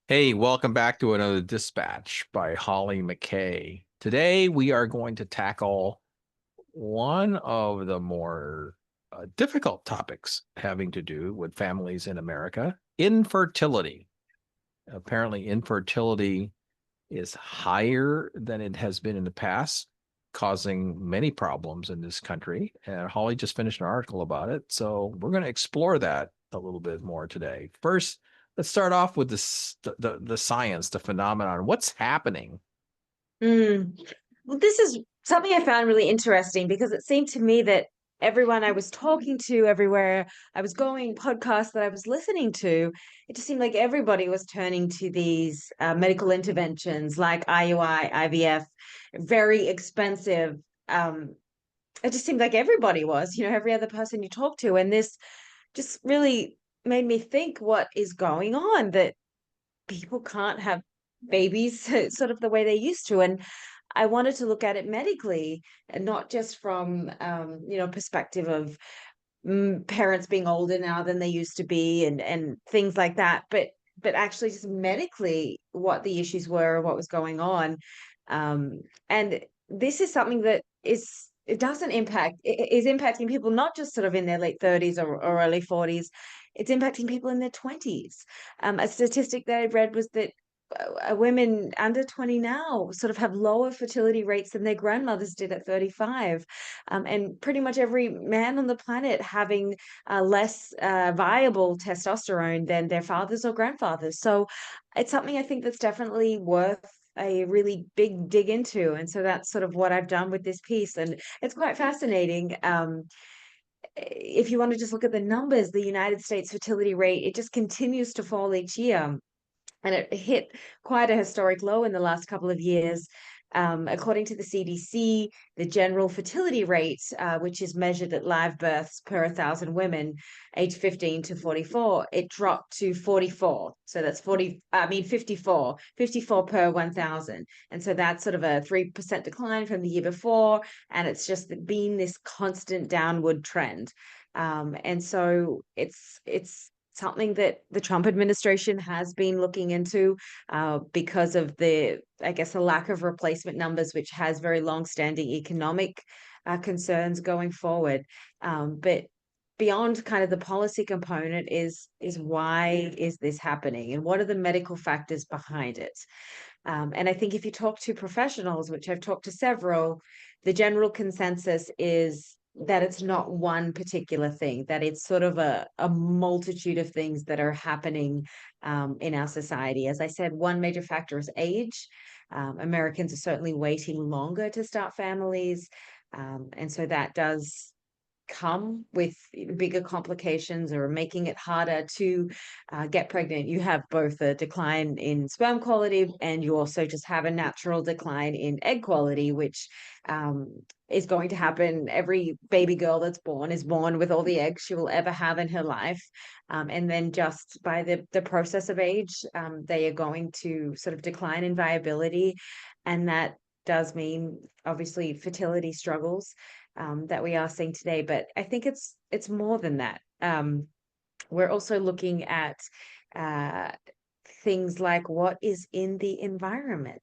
Hey, welcome back to another dispatch by Holly McKay. Today we are going to tackle one of the more difficult topics having to do with families in America, infertility. Apparently, infertility is higher than it has been in the past, causing many problems in this country. And Holly just finished an article about it. So we're going to explore that a little bit more today. First, let's start off with the science, the phenomenon. What's happening? Mm. Well, this is something I found really interesting because it seemed to me that everyone I was talking to, everywhere I was going, podcasts that I was listening to, it just seemed like everybody was turning to these medical interventions like IUI, IVF, very expensive. Um, it just seemed like everybody was, every other person you talk to. And this just really made me think what is going on, that people can't have babies sort of the way they used to. And I wanted to look at it medically and not just from perspective of parents being older now than they used to be and things like that, but actually just medically what the issues were, what was going on. And this is something that it doesn't impact it is impacting people not just sort of in their late 30s or early 40s. It's impacting people in their 20s. A statistic that I read was that women under 20 now sort of have lower fertility rates than their grandmothers did at 35. And pretty much every man on the planet having less viable testosterone than their fathers or grandfathers. So it's something I think that's definitely worth a really big dig into. And so that's sort of what I've done with this piece. And it's quite fascinating. If you want to just look at the numbers, the United States fertility rate, it just continues to fall each year, and it hit quite a historic low in the last couple of years. According to the CDC, the general fertility rate, which is measured at live births per 1,000 women aged 15 to 44, it dropped to 44. So that's 54 per 1,000. And so that's sort of a 3% decline from the year before. And it's just been this constant downward trend. And so it's something that the Trump administration has been looking into because of I guess, the lack of replacement numbers, which has very long-standing economic concerns going forward. But beyond kind of the policy component is why is this happening and what are the medical factors behind it? And I think if you talk to professionals, which I've talked to several, the general consensus is that it's not one particular thing, that it's sort of a multitude of things that are happening in our society. As I said, one major factor is age. Americans are certainly waiting longer to start families. And so that does come with bigger complications or making it harder to get pregnant. You have both a decline in sperm quality and you also just have a natural decline in egg quality, which is going to happen. Every baby girl that's born is born with all the eggs she will ever have in her life. And then just by the process of age, they are going to sort of decline in viability. And that does mean obviously fertility struggles that we are seeing today. But I think it's more than that. We're also looking at uh, things like what is in the environment.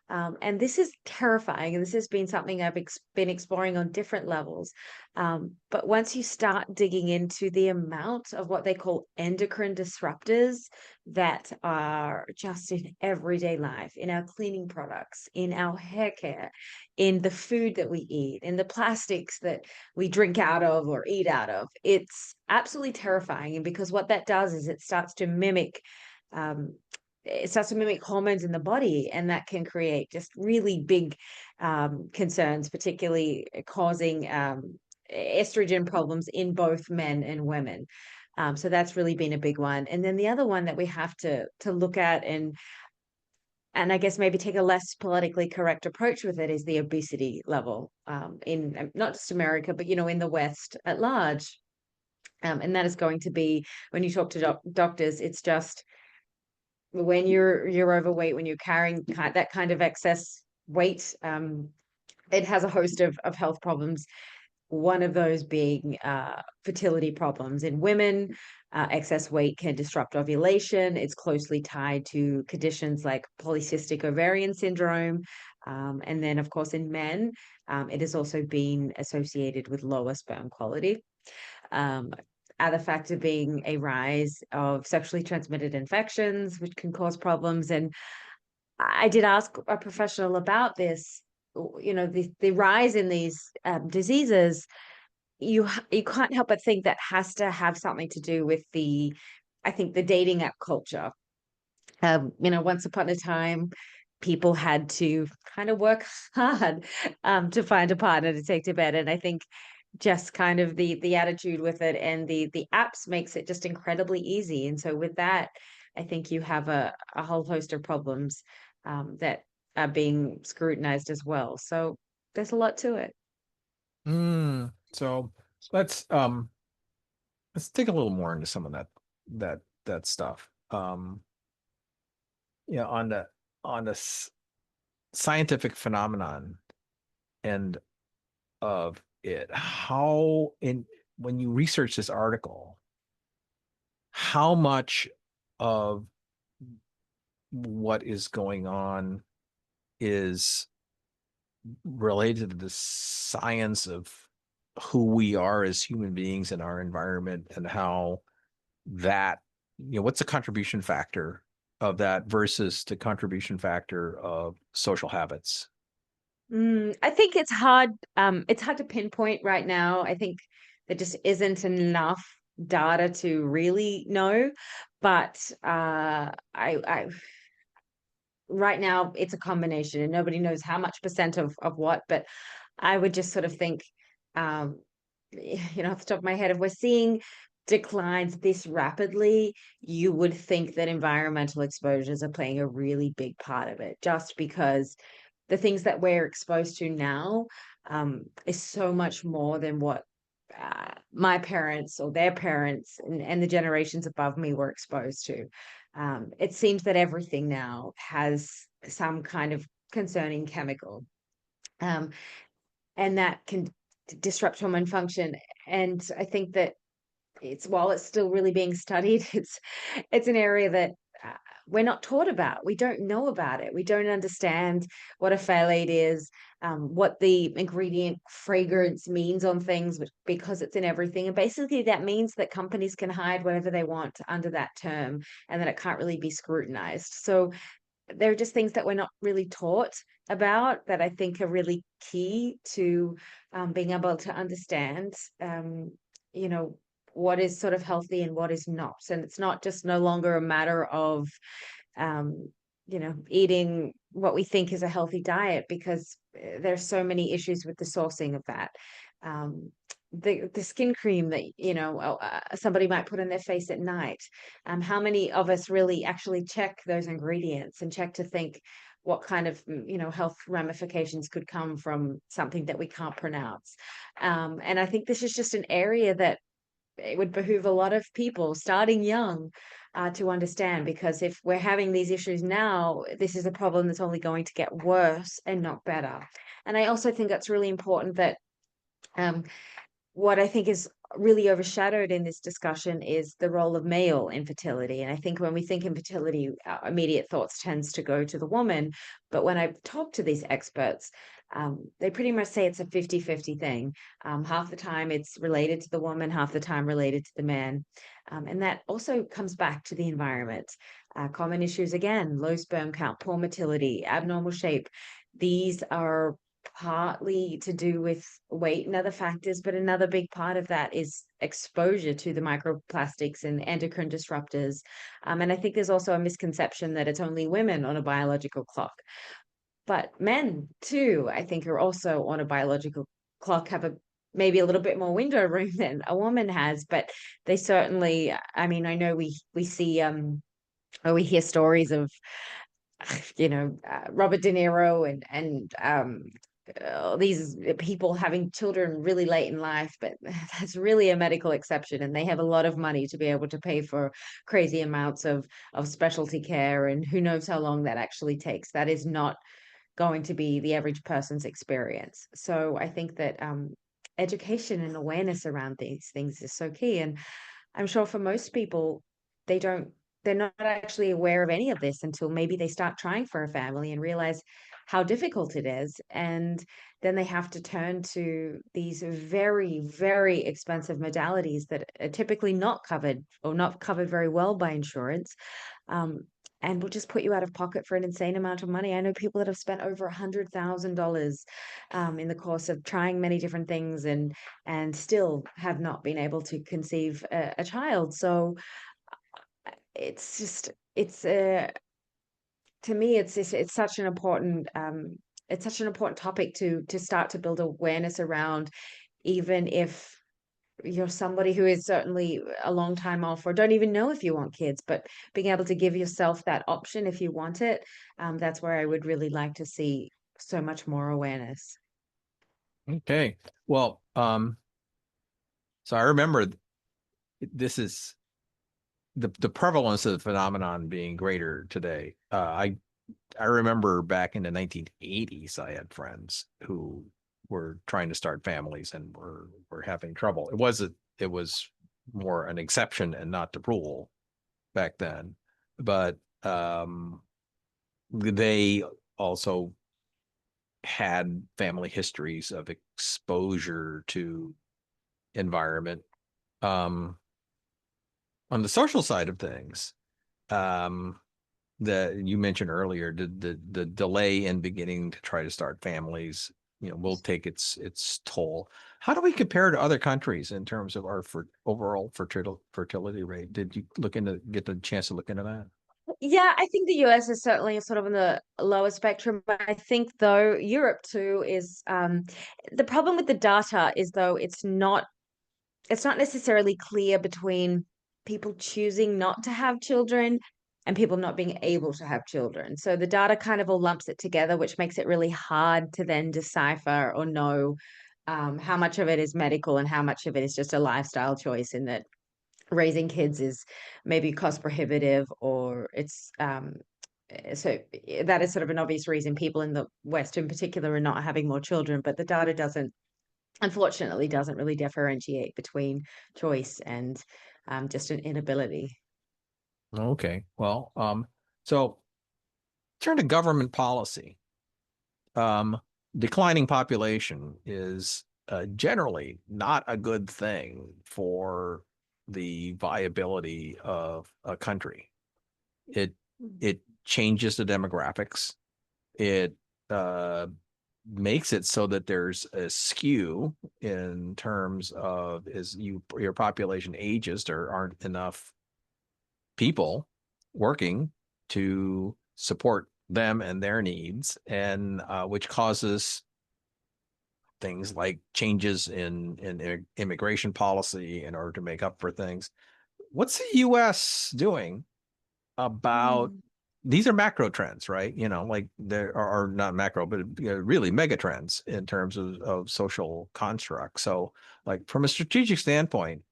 And this is terrifying. And this has been something I've been exploring on different levels. But once you start digging into the amount of what they call endocrine disruptors that are just in everyday life, in our cleaning products, in our hair care, in the food that we eat, in the plastics that we drink out of or eat out of, it's absolutely terrifying. And because what that does is um, it starts to mimic hormones in the body, and that can create just really big concerns, particularly causing estrogen problems in both men and women. So that's really been a big one. And then the other one that we have to look at and I guess maybe take a less politically correct approach with it is the obesity level in not just America, but in the West at large. And that is going to be when you talk to doctors, it's just when you're overweight, when you're carrying that kind of excess weight, it has a host of health problems. One of those being fertility problems in women, Excess weight can disrupt ovulation. It's closely tied to conditions like polycystic ovarian syndrome. And then, of course, in men, it has also been associated with lower sperm quality. Um, Other factor being a rise of sexually transmitted infections, which can cause problems. And I did ask a professional about this. The rise in these diseases, you can't help but think that has to have something to do with I think the dating app culture. Once upon a time, people had to kind of work hard to find a partner to take to bed, and I think just kind of the attitude with it and the apps makes it just incredibly easy. And so with that, I think you have a whole host of problems that are being scrutinized as well. So there's a lot to it. So let's um let's dig a little more into some of that stuff. On the scientific phenomenon and of it, how in when you research this article, how much of what is going on is related to the science of who we are as human beings in our environment, and how that, what's the contribution factor of that versus the contribution factor of social habits? I think it's hard. It's hard to pinpoint right now. I think there just isn't enough data to really know. But I right now it's a combination, and nobody knows how much percent of what. But I would just sort of think, um, off the top of my head, if we're seeing declines this rapidly, you would think that environmental exposures are playing a really big part of it, just because the things that we're exposed to now is so much more than what my parents or their parents and the generations above me were exposed to. It seems that everything now has some kind of concerning chemical, um, and that can disrupt hormone function. And I think that while it's still really being studied, it's an area that uh, we're not taught about. We don't know about it. We don't understand what a phthalate is, what the ingredient fragrance means on things, because it's in everything. And basically, that means that companies can hide whatever they want under that term, and that it can't really be scrutinized. So there are just things that we're not really taught about that I think are really key to being able to understand, you know, what is sort of healthy and what is not. And it's not just no longer a matter of, um, eating what we think is a healthy diet, because there's so many issues with the sourcing of that. Um, the skin cream that somebody might put on their face at night. How many of us really actually check those ingredients and check to think what kind of health ramifications could come from something that we can't pronounce? And I think this is just an area that it would behoove a lot of people starting young to understand, because if we're having these issues now, this is a problem that's only going to get worse and not better. And I also think that's really important that um, what I think is really overshadowed in this discussion is the role of male infertility. And I think when we think infertility, our immediate thoughts tends to go to the woman. But when I talk to these experts, they pretty much say it's a 50-50 thing. Half the time it's related to the woman, half the time related to the man. And that also comes back to the environment. Common issues again: low sperm count, poor motility, abnormal shape. These are partly to do with weight and other factors, but another big part of that is exposure to the microplastics and endocrine disruptors. And I think there's also a misconception that it's only women on a biological clock, but men too, I think, are also on a biological clock, have maybe a little bit more window room than a woman has, but they certainly, I mean, I know we see or we hear stories of Robert De Niro and these people having children really late in life, but that's really a medical exception, and they have a lot of money to be able to pay for crazy amounts of specialty care, and who knows how long that actually takes. That is not going to be the average person's experience. So I think that education and awareness around these things is so key. And I'm sure for most people, they don't, they're not actually aware of any of this until maybe they start trying for a family and realize how difficult it is. And then they have to turn to these very, very expensive modalities that are typically not covered or not covered very well by insurance. Um, and will just put you out of pocket for an insane amount of money. I know people that have spent over $100,000 in the course of trying many different things and still have not been able to conceive a child. So it's just it's to me it's such an important it's such an important topic to start to build awareness around, even if you're somebody who is certainly a long time off or don't even know if you want kids, but being able to give yourself that option if you want it, that's where I would really like to see so much more awareness. Okay. Well, so I remember this is the prevalence of the phenomenon being greater today. I remember back in the 1980s, I had friends who were trying to start families and were having trouble. It was more an exception and not the rule back then. But they also had family histories of exposure to environment. Um, on the social side of things, um, that you mentioned earlier, the delay in beginning to try to start families, will take its toll. How do we compare to other countries in terms of our overall fertility rate? Did you get the chance to look into that? Yeah, I think the US is certainly sort of on the lower spectrum, but I think though Europe too is the problem with the data is though it's not necessarily clear between people choosing not to have children and people not being able to have children. So the data kind of all lumps it together, which makes it really hard to then decipher or know how much of it is medical and how much of it is just a lifestyle choice, in that raising kids is maybe cost prohibitive or it's so that is sort of an obvious reason people in the West in particular are not having more children, but the data doesn't, unfortunately, doesn't really differentiate between choice and just an inability. Okay. Well, so turn to government policy. Um, Declining population is generally not a good thing for the viability of a country. It it changes the demographics. It uh, makes it so that there's a skew in terms of your population ages, there aren't enough people working to support them and their needs, and which causes things like changes in immigration policy in order to make up for things. What's the U.S. doing about Mm. these are macro trends, right? Like there are not macro, but really mega trends in terms of social construct. So, like from a strategic standpoint,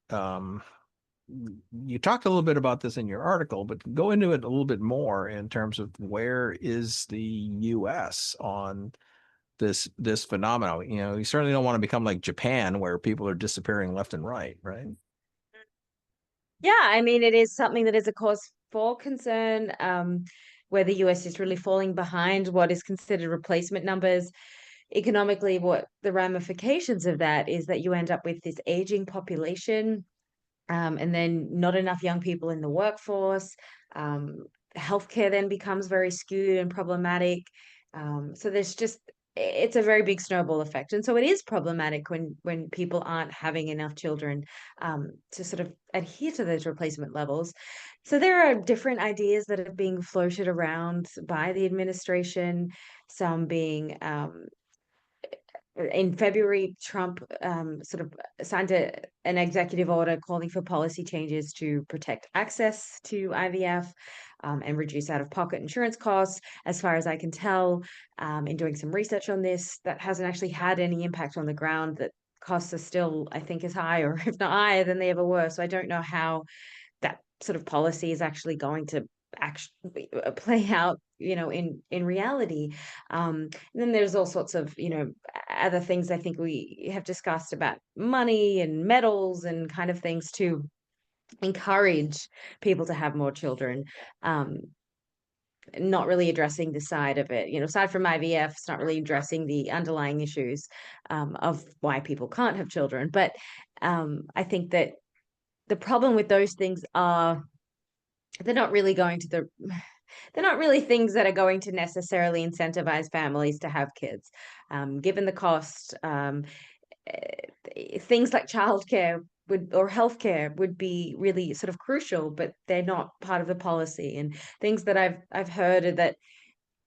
you talked a little bit about this in your article, but go into it a little bit more in terms of where is the U.S. on this phenomenon. You certainly don't want to become like Japan, where people are disappearing left and right, right? Yeah, I mean, it is something that is a cause for concern, where the US is really falling behind what is considered replacement numbers. Economically, what the ramifications of that is that you end up with this aging population, and then not enough young people in the workforce. Um, Healthcare then becomes very skewed and problematic. So there's just it's a very big snowball effect, and so it is problematic when people aren't having enough children to sort of adhere to those replacement levels. So there are different ideas that are being floated around by the administration, some being in February, Trump sort of signed an executive order calling for policy changes to protect access to IVF and reduce out of pocket insurance costs. As far as I can tell, in doing some research on this, that hasn't actually had any impact on the ground. That costs are still, I think, as high or if not higher than they ever were. So I don't know how that sort of policy is actually going to actually play out, in reality. And then there's all sorts of, other things I think we have discussed about money and metals and kind of things too. encourage people to have more children. Um, Not really addressing the side of it. Aside from IVF, it's not really addressing the underlying issues of why people can't have children. But I think that the problem with those things are they're not really going to the they're not really things that are going to necessarily incentivize families to have kids, given the cost. Things like childcare would or healthcare would be really sort of crucial, but they're not part of the policy. And things that I've heard are that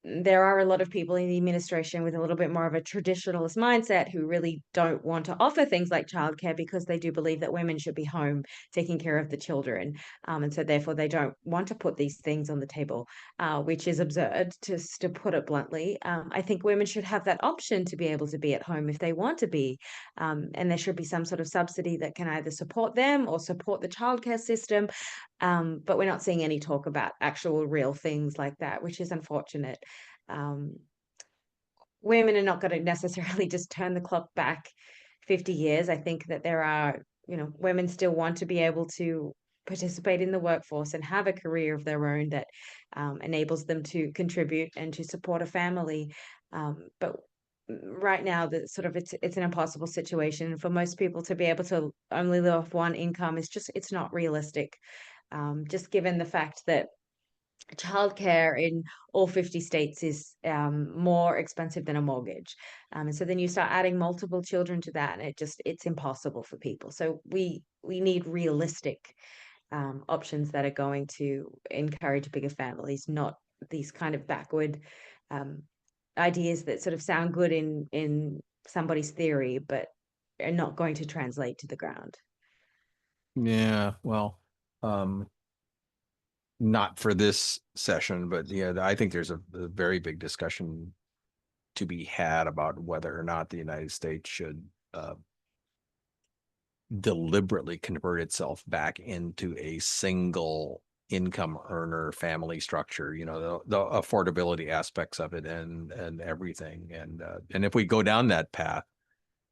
there are a lot of people in the administration with a little bit more of a traditionalist mindset who really don't want to offer things like childcare because they do believe that women should be home taking care of the children. And so therefore they don't want to put these things on the table, which is absurd to put it bluntly. I think women should have that option to be able to be at home if they want to be. And there should be some sort of subsidy that can either support them or support the childcare system. But we're not seeing any talk about actual real things like that, which is unfortunate. Um, Women are not going to necessarily just turn the clock back 50 years. I think that there are, women still want to be able to participate in the workforce and have a career of their own that enables them to contribute and to support a family. But right now, the sort of it's an impossible situation for most people to be able to only live off one income. It's not realistic. Just given the fact that childcare in all 50 states is more expensive than a mortgage. And so then you start adding multiple children to that, and it's impossible for people. So we need realistic options that are going to encourage bigger families, not these kind of backward um, ideas that sort of sound good in somebody's theory, but are not going to translate to the ground. Yeah, well, um, not for this session, but yeah, I think there's a very big discussion to be had about whether or not the United States should deliberately convert itself back into a single income earner family structure, the affordability aspects of it and everything. And if we go down that path,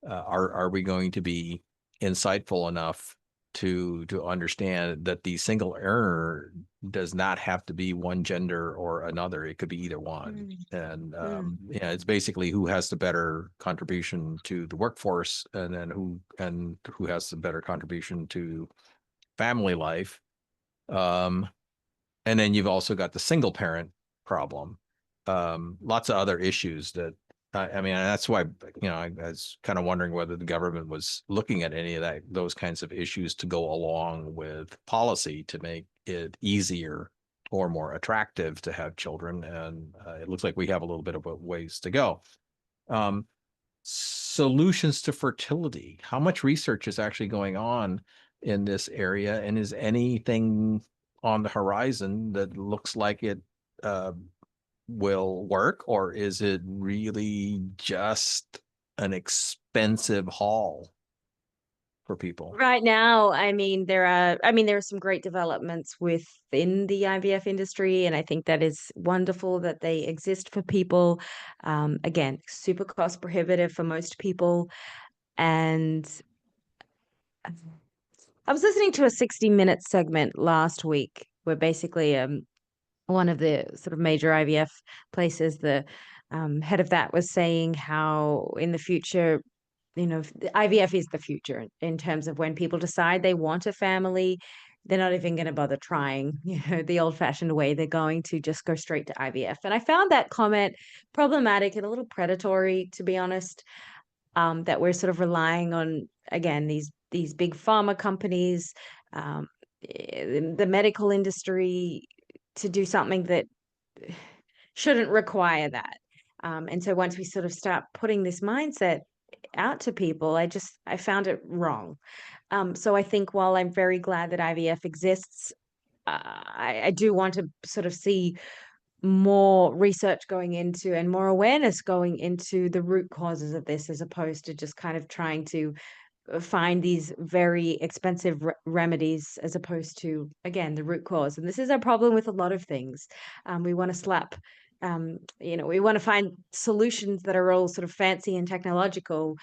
are we going to be insightful enough to understand that the single earner does not have to be one gender or another? It could be either one. Mm, And mm, yeah, it's basically who has the better contribution to the workforce, and then who has the better contribution to family life. Um, and then you've also got the single parent problem. Lots of other issues that I mean, that's why, I was kind of wondering whether the government was looking at any of those kinds of issues to go along with policy to make it easier or more attractive to have children. And it looks like we have a little bit of a ways to go. Um, Solutions to fertility. How much research is actually going on in this area? And is anything on the horizon that looks like it uh, will work, or is it really just an expensive haul for people? Right now, there are some great developments within the IVF industry, and I think that is wonderful that they exist for people. Again, super cost prohibitive for most people. And I was listening to a 60-minute segment last week where basically one of the sort of major IVF places, the head of that was saying how in the future, the IVF is the future in terms of when people decide they want a family, they're not even going to bother trying, the old-fashioned way. They're going to just go straight to IVF. And I found that comment problematic and a little predatory, to be honest, that we're sort of relying on, again, these big pharma companies, um, the medical industry to do something that shouldn't require that. And so once we sort of start putting this mindset out to people, I found it wrong. So I think while I'm very glad that IVF exists, I do want to sort of see more research going into and more awareness going into the root causes of this, as opposed to just kind of trying to find these very expensive remedies, as opposed to, again, the root cause. And this is a problem with a lot of things. We want to we want to find solutions that are all sort of fancy and technological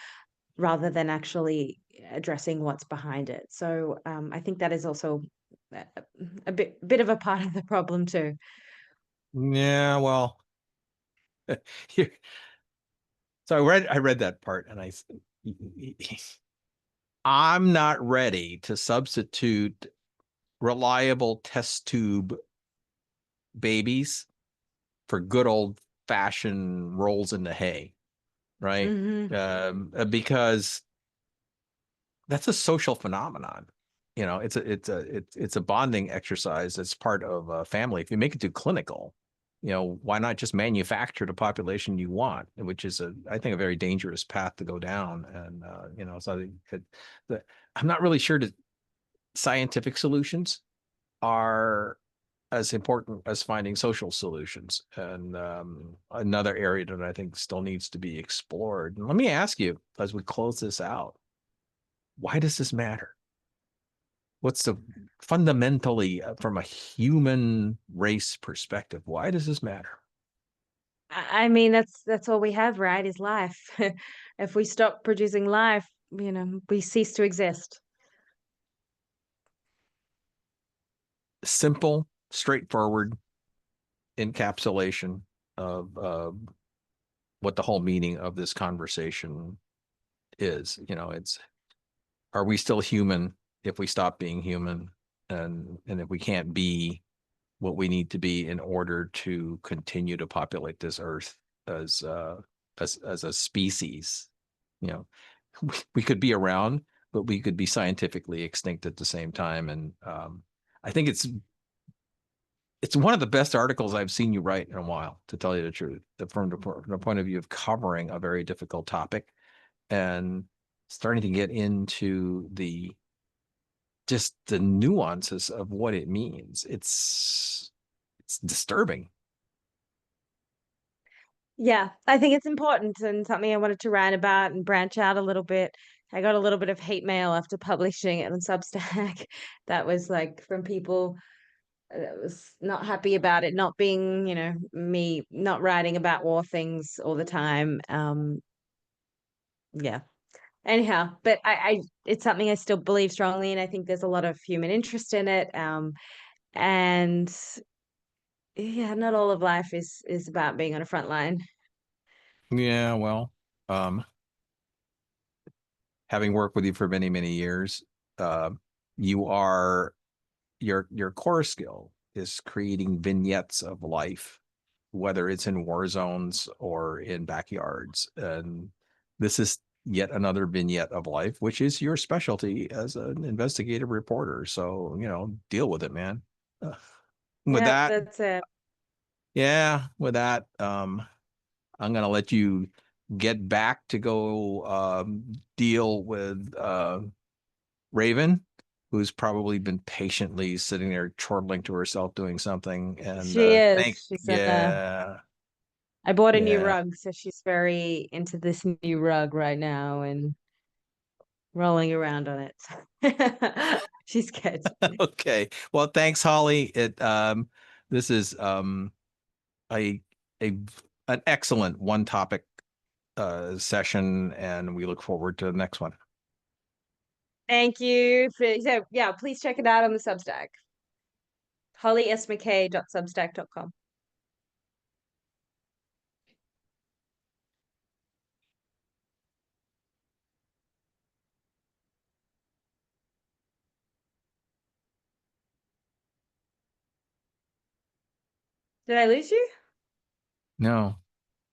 rather than actually addressing what's behind it. So I think that is also a, a bit of a part of the problem too. Yeah, well, here- so I read that part and I'm not ready to substitute reliable test tube babies for good old fashioned rolls in the hay, right? Hmm. Because that's a social phenomenon. It's a bonding exercise that's part of a family. If you make it too clinical, why not just manufacture the population you want, which is I think, a very dangerous path to go down. And so I'm not really sure that scientific solutions are as important as finding social solutions. And another area that I think still needs to be explored. And let me ask you, as we close this out, why does this matter? What's the fundamentally, from a human race perspective, why does this matter? I mean, that's all we have, right? Is life. If we stop producing life, we cease to exist. Simple, straightforward encapsulation of what the whole meaning of this conversation is. It's, are we still human if we stop being human, and if we can't be what we need to be in order to continue to populate this earth as as a species? you know we could be around, but we could be scientifically extinct at the same time. And I think it's one of the best articles I've seen you write in a while, to tell you the truth, from the point of view of covering a very difficult topic and starting to get into the just the nuances of what it means. It's disturbing. Yeah, I think it's important and something I wanted to rant about and branch out a little bit. I got a little bit of hate mail after publishing it on Substack that was like from people that was not happy about it not being, me not writing about war things all the time. Yeah. Anyhow, but it's something I still believe strongly in. I think there's a lot of human interest in it. And yeah, not all of life is about being on a front line. Yeah, well, um, having worked with you for many, many years, uh, you are your core skill is creating vignettes of life, whether it's in war zones or in backyards. And this is yet another vignette of life, which is your specialty as an investigative reporter. So, deal with it, man. Uh, with Yeah, that, that's it. yeah, with that, I'm gonna let you get back to go deal with Raven, who's probably been patiently sitting there chortling to herself doing something. And She thank, is. yeah, I bought a new yeah. rug, so she's very into this new rug right now and rolling around on it. She's good. Okay. Well, thanks, Holly. This is a a an excellent one topic session, and we look forward to the next one. Thank you so yeah, please check it out on the Substack. holliesmckay.substack.com. Did I lose you? No.